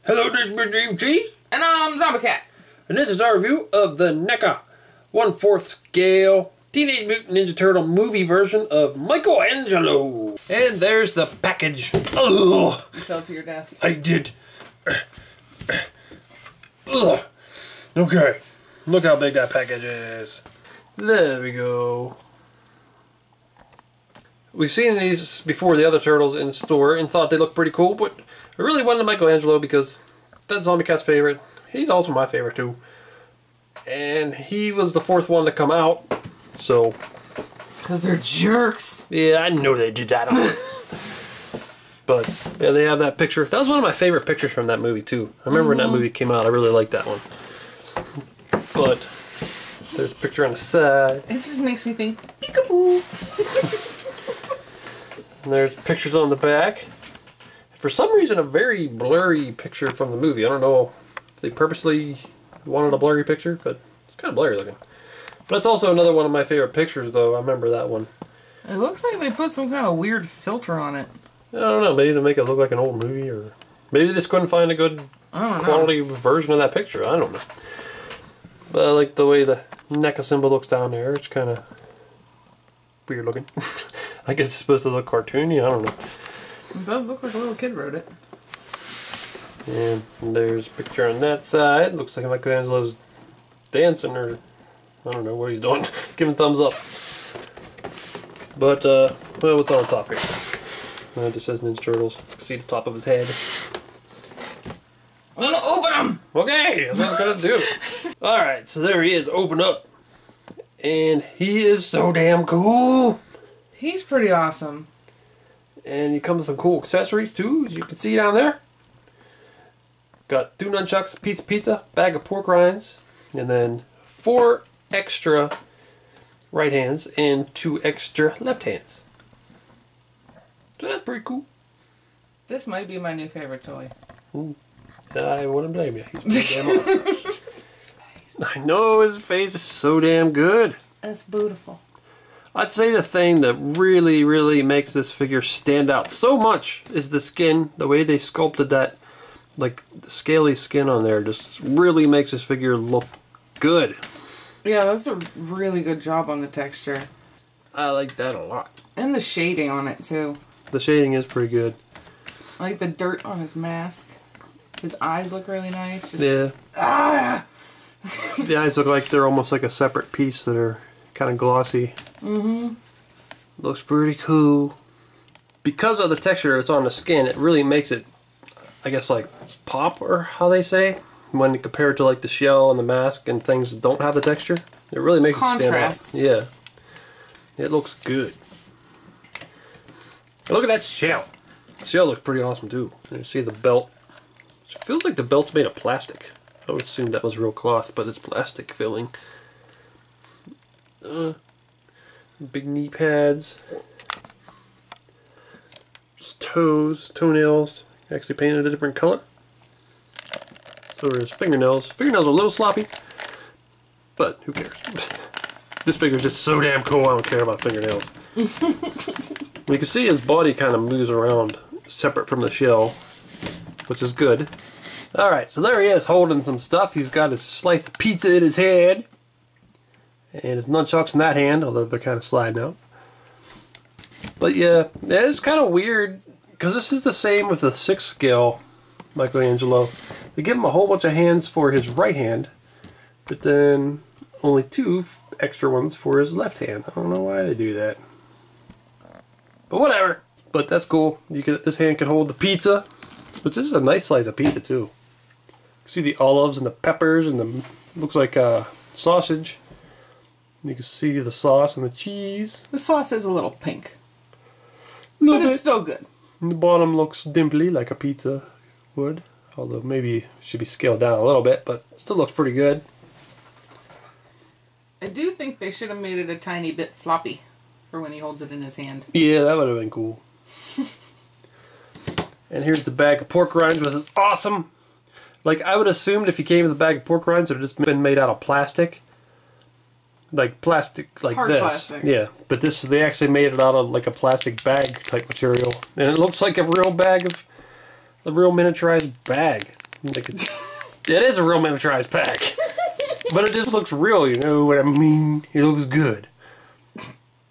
Hello, this is Mr. Evilcheese. And I'm Zombie Cat. And this is our review of the NECA 1/4 scale Teenage Mutant Ninja Turtle movie version of Michelangelo. And there's the package. Oh, You fell to your death. I did. Ugh. Okay, look how big that package is. There we go. We've seen these before, the other turtles in the store, and thought they looked pretty cool, but I really wanted Michelangelo because that's Zombie Cat's favorite. He's also my favorite too. And he was the fourth one to come out, so... Because they're jerks. Yeah, I know they did that on purpose. But, yeah, they have that picture. That was one of my favorite pictures from that movie too. I remember when that movie came out, I really liked that one. But, there's a picture on the side. It just makes me think, peekaboo. And there's pictures on the back. For some reason, a very blurry picture from the movie. I don't know if they purposely wanted a blurry picture, but it's kind of blurry looking. But it's also another one of my favorite pictures, though. I remember that one. It looks like they put some kind of weird filter on it. I don't know. Maybe to make it look like an old movie, or maybe they just couldn't find a good quality version of that picture. I don't know. But I like the way the NECA symbol looks down there. It's kind of weird looking. I guess it's supposed to look cartoony. I don't know. It does look like a little kid wrote it. And there's a picture on that side. Looks like Michelangelo's dancing, or I don't know what he's doing. Giving thumbs up. But, well, what's on the top here? It just says Ninja Turtles. You can see the top of his head. I'm gonna open them! Okay, that's what I'm gonna do. Alright, so there he is. Open up. And he is so damn cool. He's pretty awesome. And he comes with some cool accessories too, as you can see down there. Got 2 nunchucks, a piece of pizza, bag of pork rinds, and then 4 extra right hands and 2 extra left hands. So that's pretty cool. This might be my new favorite toy. Ooh, I wouldn't blame you. He's pretty damn awesome. I know, his face is so damn good. That's beautiful. I'd say the thing that really, really makes this figure stand out so much is the skin. The way they sculpted that, like, the scaly skin on there just really makes this figure look good. Yeah, that's a really good job on the texture. I like that a lot. And the shading on it, too. The shading is pretty good. I like the dirt on his mask. His eyes look really nice. Just, Yeah. Ah! The eyes look like they're almost like a separate piece that are kind of glossy. Mm-hmm. Looks pretty cool. Because of the texture that's on the skin, it really makes it, I guess, like pop, or how they say, when compared to like the shell and the mask and things that don't have the texture. It really makes Contrasts. it stand out. Yeah. It looks good. And look at that shell. The shell looks pretty awesome too. And you see the belt. It feels like the belt's made of plastic. I would assume that was real cloth, but it's plastic filling. Big knee pads. Just toenails, actually painted a different color. So there's fingernails. Fingernails are a little sloppy, but who cares? This figure's just so damn cool, I don't care about fingernails. You can see his body kind of moves around separate from the shell, which is good. Alright, so there he is holding some stuff. He's got his slice of pizza in his head. And his nunchucks in that hand, although they're kind of sliding out. But yeah, it's kind of weird, because this is the same with the 6th scale Michelangelo. They give him a whole bunch of hands for his right hand, but then only 2 extra ones for his left hand. I don't know why they do that. But whatever. But that's cool. This hand can hold the pizza, which is a nice slice of pizza too. You see the olives and the peppers and the, looks like sausage. You can see the sauce and the cheese. The sauce is a little pink. But it's still good. And the bottom looks dimply like a pizza would. Although maybe it should be scaled down a little bit, but still looks pretty good. I do think they should have made it a tiny bit floppy for when he holds it in his hand. Yeah, that would have been cool. And here's the bag of pork rinds, which is awesome. Like, I would assumed if he came with a bag of pork rinds, it would have just been made out of plastic. Like plastic, like hard this. Plastic. Yeah, but this, they actually made it out of like a plastic bag type material. And it looks like a real bag of, a real miniaturized bag. Like it is a real miniaturized pack. But it just looks real, you know what I mean? It looks good.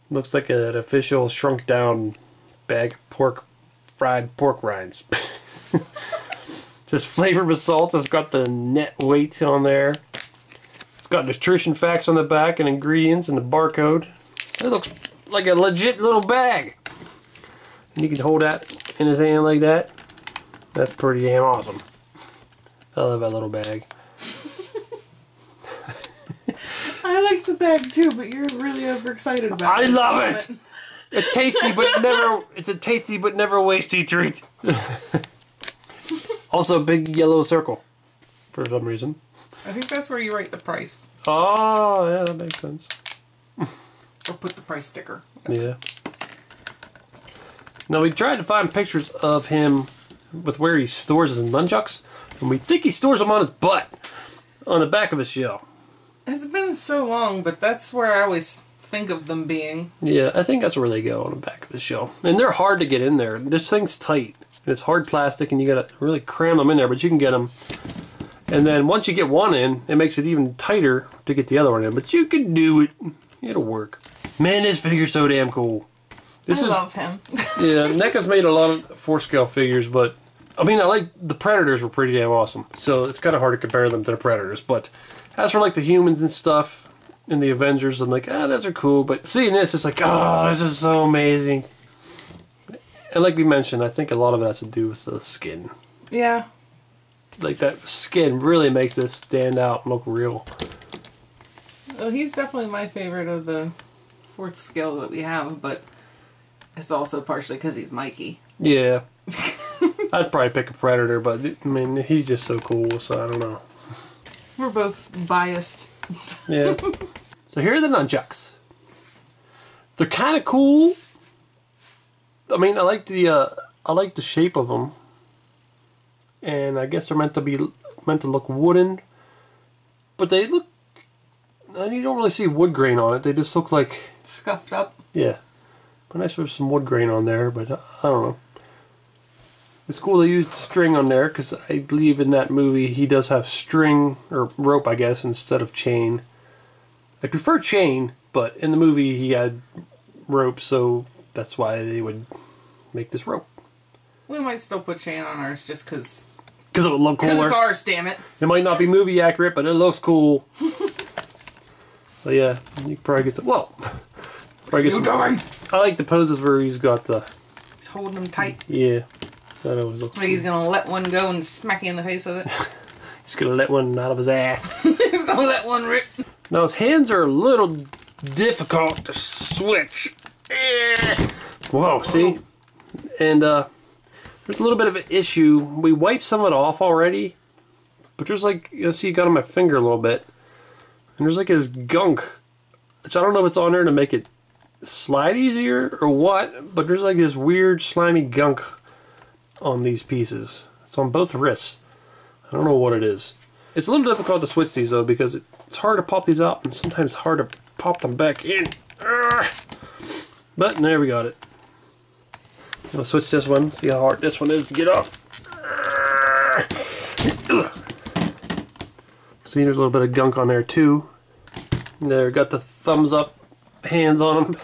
Looks like an official shrunk down bag of fried pork rinds. Just flavored with salt. It's got the net weight on there. It's got nutrition facts on the back and ingredients and the barcode. It looks like a legit little bag. And you can hold that in his hand like that. That's pretty damn awesome. I love that little bag. I like the bag too, but you're really overexcited about it. I love it! It's a tasty but never wasty treat. Also a big yellow circle. For some reason. I think that's where you write the price. Oh, yeah, that makes sense. Or put the price sticker. Yeah. Now we tried to find pictures of him with where he stores his nunchucks, and we think he stores them on his butt, on the back of his shell. It's been so long, but that's where I always think of them being. Yeah, I think that's where they go, on the back of his shell. And they're hard to get in there. This thing's tight. And it's hard plastic, and you gotta really cram them in there, but you can get them. And then once you get one in, it makes it even tighter to get the other one in. But you can do it. It'll work. Man, this figure's so damn cool. I love him. Yeah, NECA's made a lot of 4-scale figures, but I mean, I like the Predators were pretty damn awesome. So it's kind of hard to compare them to the Predators. But as for like the humans and stuff, and the Avengers, I'm like, ah, those are cool. But seeing this, it's like, oh, this is so amazing. And like we mentioned, I think a lot of it has to do with the skin. Yeah. Like that skin really makes this stand out and look real. Well, he's definitely my favorite of the 4th scale that we have, but it's also partially because he's Mikey. Yeah. I'd probably pick a Predator, but I mean, he's just so cool, so I don't know. We're both biased. Yeah. So here are the nunchucks. They're kind of cool. I mean, I like the shape of them, and I guess they're meant to look wooden, but they look. You don't really see wood grain on it. They just look like scuffed up. Yeah, but nice with some wood grain on there. But I don't know. It's cool they used string on there because I believe in that movie he does have string or rope, I guess, instead of chain. I prefer chain, but in the movie he had rope, so that's why they would make this rope. We might still put chain on ours just because it would look cooler. Because it's ours, damn it. It might not be movie accurate, but it looks cool. So yeah, you can probably get some. Whoa! Probably get some. I like the poses where he's got the. He's holding them tight. Yeah, that always looks. Like he's gonna let one go and smack you in the face with it. He's gonna let one out of his ass. He's gonna let one rip. Now his hands are a little difficult to switch. Whoa! See, and there's a little bit of an issue. We wiped some of it off already, but there's like, you'll see, it got on my finger a little bit. And there's like this gunk, which I don't know if it's on there to make it slide easier or what, but there's like this weird slimy gunk on these pieces. It's on both wrists. I don't know what it is. It's a little difficult to switch these though because it's hard to pop these out and sometimes hard to pop them back in. But there we got it. I'll switch this one, see how hard this one is to get off. See, there's a little bit of gunk on there too. There, got the thumbs up hands on them.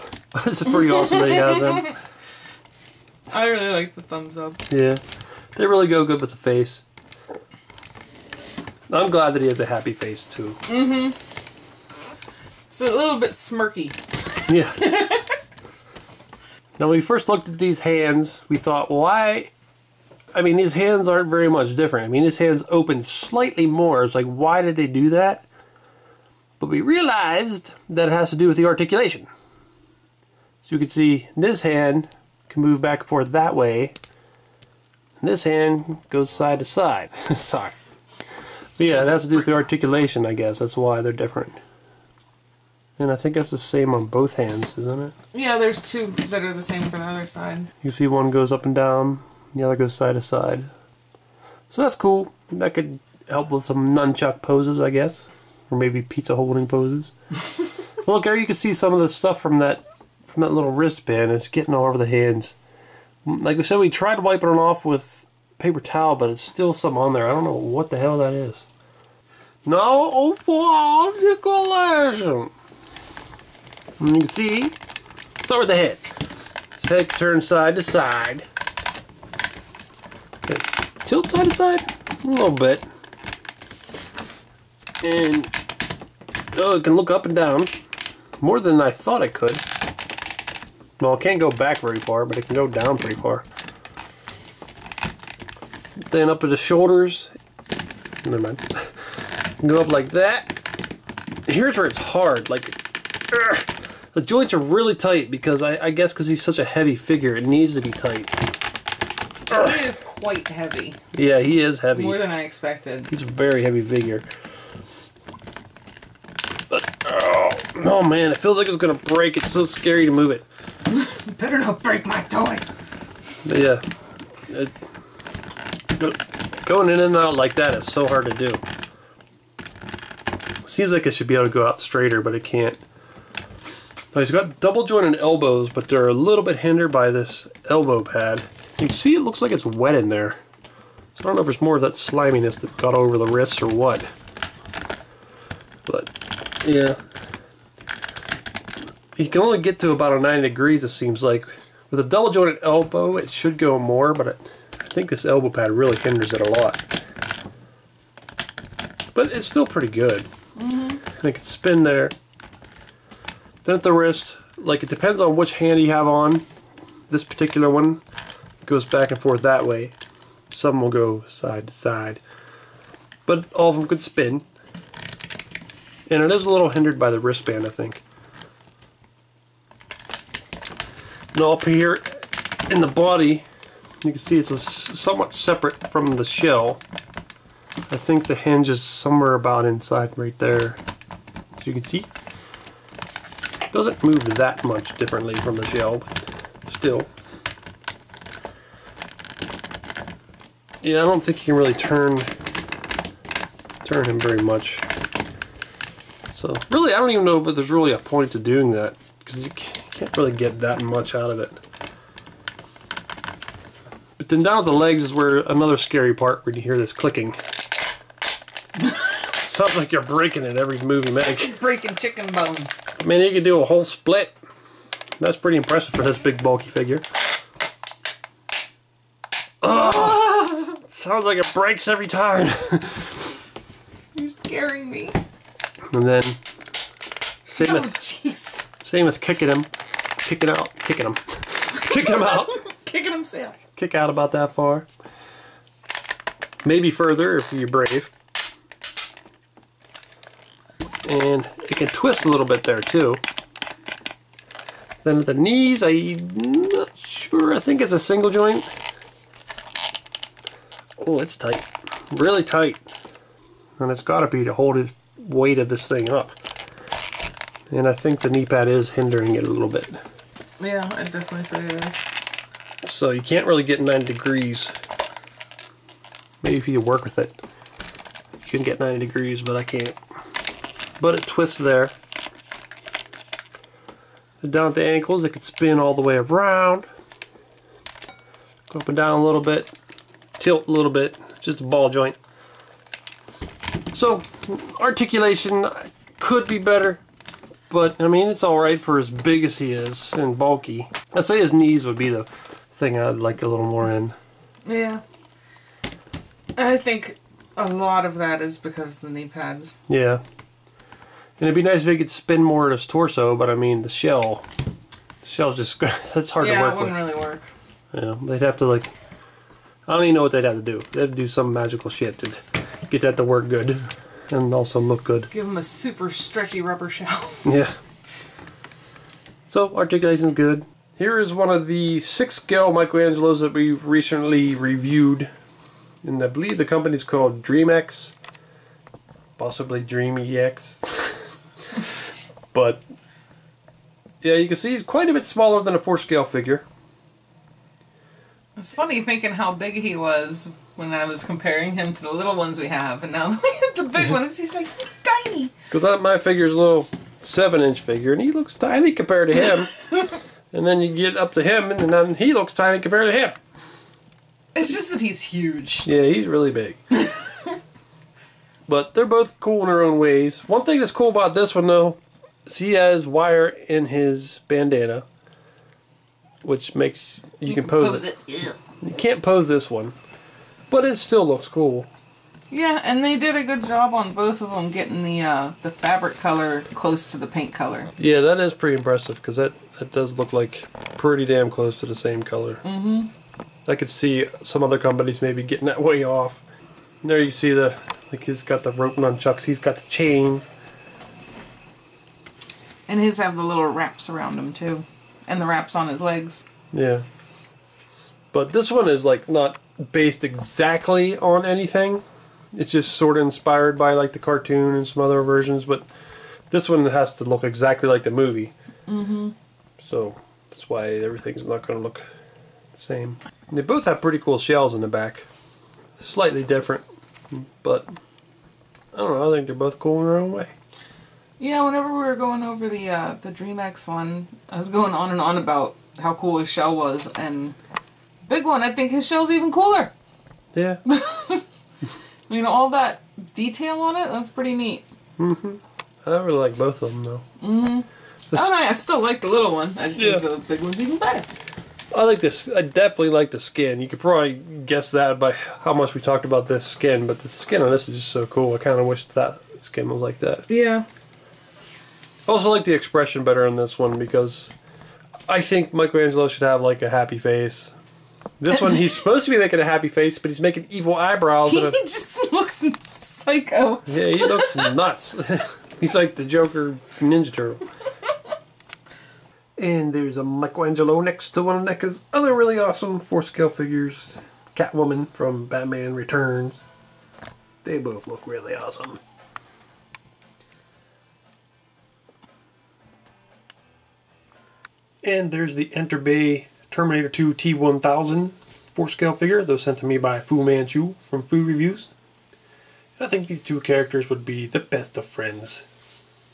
This is pretty awesome that he has them. I really like the thumbs up. Yeah, they really go good with the face. I'm glad that he has a happy face too. Mm-hmm. It's a little bit smirky. Yeah. Now, when we first looked at these hands, we thought, why? I mean, these hands aren't very much different. I mean, his hands open slightly more. It's like, why did they do that? But we realized that it has to do with the articulation. So you can see this hand can move back and forth that way. And this hand goes side to side. Sorry. But yeah, it has to do with the articulation, I guess. That's why they're different. And I think that's the same on both hands, isn't it? Yeah, there's two that are the same for the other side. You see one goes up and down, the other goes side to side. So that's cool. That could help with some nunchuck poses, I guess. Or maybe pizza holding poses. Look, there you can see some of the stuff from that little wristband. It's getting all over the hands. Like we said, we tried wiping it off with paper towel, but it's still some on there. I don't know what the hell that is. Now for articulation. And you can see, start with the head. His head turns side to side. Okay. Tilt side to side a little bit. And oh, it can look up and down more than I thought it could. Well, it can't go back very far, but it can go down pretty far. Then up at the shoulders. Never mind. Go up like that. Here's where it's hard. Like, the joints are really tight because I guess because he's such a heavy figure, it needs to be tight. He is quite heavy. Yeah, he is heavy. More than I expected. He's a very heavy figure. But, oh man, it feels like it's gonna break. It's so scary to move it. You better not break my toy. But yeah. Going in and out like that is so hard to do. Seems like it should be able to go out straighter, but it can't. Now he's got double jointed elbows, but they're a little bit hindered by this elbow pad. You can see it looks like it's wet in there. So I don't know if it's more of that sliminess that got over the wrists or what. But, yeah. You can only get to about a 90 degrees, it seems like. With a double jointed elbow, it should go more, but I think this elbow pad really hinders it a lot. But it's still pretty good. And it can spin there. Then at the wrist, like it depends on which hand you have on. This particular one goes back and forth that way. Some will go side to side. But all of them could spin. And it is a little hindered by the wristband, I think. Now up here in the body, you can see it's somewhat separate from the shell. I think the hinge is somewhere about inside right there. As you can see. It doesn't move that much differently from the shell, but still. Yeah, I don't think you can really turn him very much. So, really, I don't even know if there's really a point to doing that, because you can't really get that much out of it. But then down at the legs is where another scary part where you hear this clicking. Sounds like you're breaking it every move you make. Breaking chicken bones. I mean, you can do a whole split. That's pretty impressive for this big bulky figure. Oh, sounds like it breaks every time. You're scaring me. And then same with kicking him out. Kick out about that far. Maybe further if you're brave. And it can twist a little bit there too. Then at the knees, I'm not sure. I think it's a single joint. Oh, it's tight. Really tight. And it's got to be to hold his weight of this thing up. And I think the knee pad is hindering it a little bit. Yeah, I'd definitely say it is. So you can't really get 90 degrees. Maybe if you work with it, you can get 90 degrees, but I can't. But it twists there. And down at the ankles, it can spin all the way around. Go up and down a little bit. Tilt a little bit. Just a ball joint. So, articulation could be better. But, I mean, it's alright for as big as he is and bulky. I'd say his knees would be the thing I'd like a little more in. Yeah. I think a lot of that is because of the knee pads. Yeah. And it'd be nice if he could spin more of his torso, but I mean, the shell's just, that's hard to work with. Yeah, it wouldn't really work. Yeah, they'd have to like, I don't even know what they'd have to do. They'd have to do some magical shit to get that to work good and also look good. Give him a super stretchy rubber shell. Yeah. So, articulation's good. Here is one of the 6-scale Michelangelos that we recently reviewed. And I believe the company's called DreamX. Possibly DreamEX. But, yeah, you can see he's quite a bit smaller than a 4-scale figure. It's funny thinking how big he was when I was comparing him to the little ones we have, and now that we have the big ones, he's like tiny. Because my figure's a little 7-inch figure, and he looks tiny compared to him. And then you get up to him, and then he looks tiny compared to him. It's just that he's huge. Yeah, he's really big. But they're both cool in their own ways. One thing that's cool about this one, though, is he has wire in his bandana, which makes you can pose it. Yeah. You can't pose this one, but it still looks cool. Yeah, and they did a good job on both of them getting the fabric color close to the paint color. Yeah, that is pretty impressive because that does look like pretty damn close to the same color. Mm-hmm. I could see some other companies maybe getting that way off. And there you see he's got the rope nunchucks, he's got the chain. And his have the little wraps around him too. And the wraps on his legs. Yeah. But this one is like not based exactly on anything. It's just sort of inspired by like the cartoon and some other versions, but this one has to look exactly like the movie. Mm-hmm. So that's why everything's not going to look the same. And they both have pretty cool shells in the back. Slightly different, but I don't know, I think they're both cool in their own way. Yeah, whenever we were going over the DreamX one, I was going on and on about how cool his shell was, and big one, I think his shell's even cooler. Yeah. You know, all that detail on it, that's pretty neat. Mm-hmm. I really like both of them, though. Mm-hmm. I still like the little one. I just think the big one's even better. I like this. I definitely like the skin. You could probably guess that by how much we talked about this skin, but the skin on this is just so cool. I kind of wish that skin was like that. Yeah. I also like the expression better on this one because I think Michelangelo should have like a happy face. This one, he's supposed to be making a happy face, but he's making evil eyebrows. He just looks psycho. Yeah, he looks nuts. He's like the Joker Ninja Turtle. And there's a Michelangelo next to one of NECA's other really awesome 4-scale figures. Catwoman from Batman Returns. They both look really awesome. And there's the Enter Bay Terminator 2 T-1000 4-scale figure that was sent to me by Fu Manchu from Food Reviews. And I think these two characters would be the best of friends.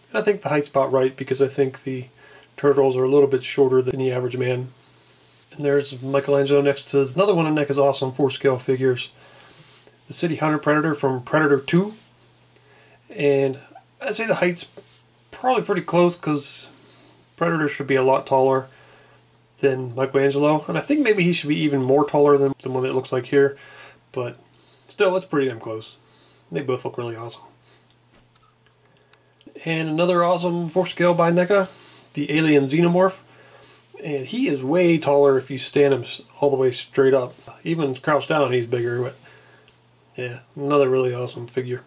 And I think the height's about right because I think the turtles are a little bit shorter than the average man. And there's Michelangelo next to another one of NECA's awesome 4-scale figures. The City Hunter Predator from Predator 2. And I'd say the height's probably pretty close because Predator should be a lot taller than Michelangelo. And I think maybe he should be even more taller than the one that looks like here. But still, it's pretty damn close. They both look really awesome. And another awesome 4-scale by NECA, the Alien Xenomorph. And he is way taller if you stand him all the way straight up. Even crouched down, he's bigger. But yeah, another really awesome figure.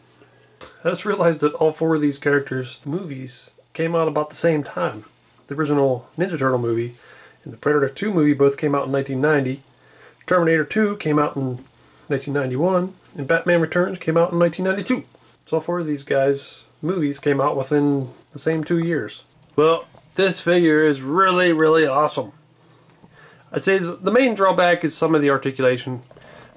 I just realized that all 4 of these characters' movies came out about the same time. The original Ninja Turtle movie and the Predator 2 movie both came out in 1990. Terminator 2 came out in 1991. And Batman Returns came out in 1992. So all 4 of these guys' movies came out within the same 2 years. Well, this figure is really, really awesome. I'd say the main drawback is some of the articulation,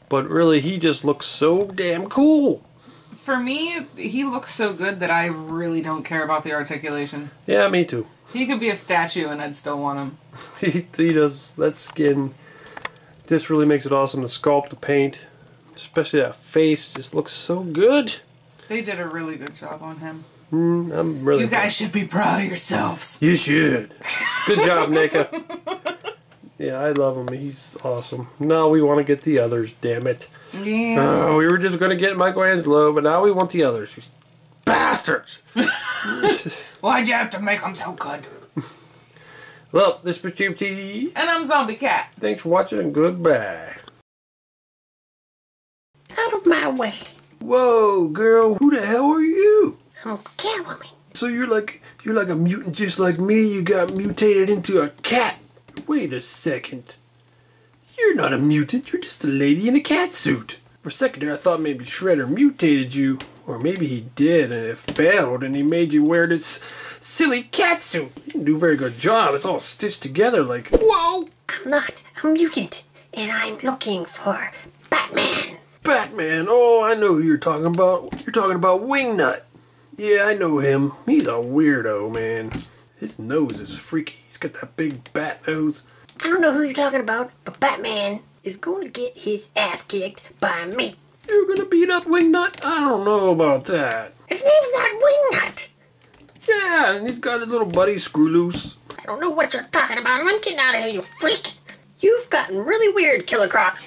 but really he just looks so damn cool. For me, he looks so good that I really don't care about the articulation. Yeah, me too. He could be a statue and I'd still want him. He does. That skin just really makes it awesome. The sculpt, the paint, especially that face just looks so good. They did a really good job on him. I'm really. You guys should be proud of yourselves. You should. Good job, NECA. Yeah, I love him. He's awesome. Now we want to get the others, damn it. Yeah. We were just going to get Michelangelo, but now we want the others. You bastards. Why'd you have to make them so good? Well, this is Chief T. And I'm Zombie Cat. Thanks for watching and goodbye. Out of my way. Whoa, girl. Who the hell are you? I'm Catwoman. So you're like a mutant just like me. You got mutated into a cat. Wait a second. You're not a mutant. You're just a lady in a cat suit. For a second there, I thought maybe Shredder mutated you. Or maybe he did and it failed and he made you wear this silly cat suit. You didn't do a very good job. It's all stitched together like, whoa! I'm not a mutant, and I'm looking for Batman. Batman? Oh, I know who you're talking about. You're talking about Wingnut. Yeah, I know him. He's a weirdo, man. His nose is freaky. He's got that big bat nose. I don't know who you're talking about, but Batman is going to get his ass kicked by me. You're gonna beat up Wingnut? I don't know about that. His name's not Wingnut. Yeah, and he's got his little buddy Screwloose. I don't know what you're talking about. I'm getting out of here, you freak. You've gotten really weird, Killer Croc.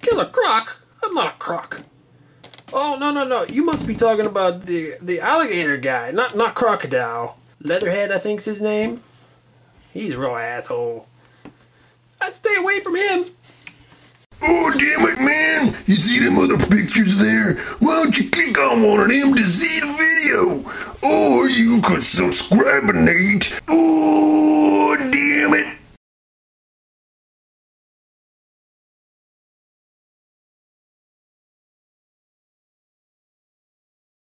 Killer Croc? I'm not a croc. Oh, no. You must be talking about the alligator guy, not Crocodile. Leatherhead, I think's his name. He's a real asshole. I'd stay away from him. Oh, damn it, man. You see them other pictures there? Why don't you click on one of them to see the video? Or you could subscribe, Nate. Oh.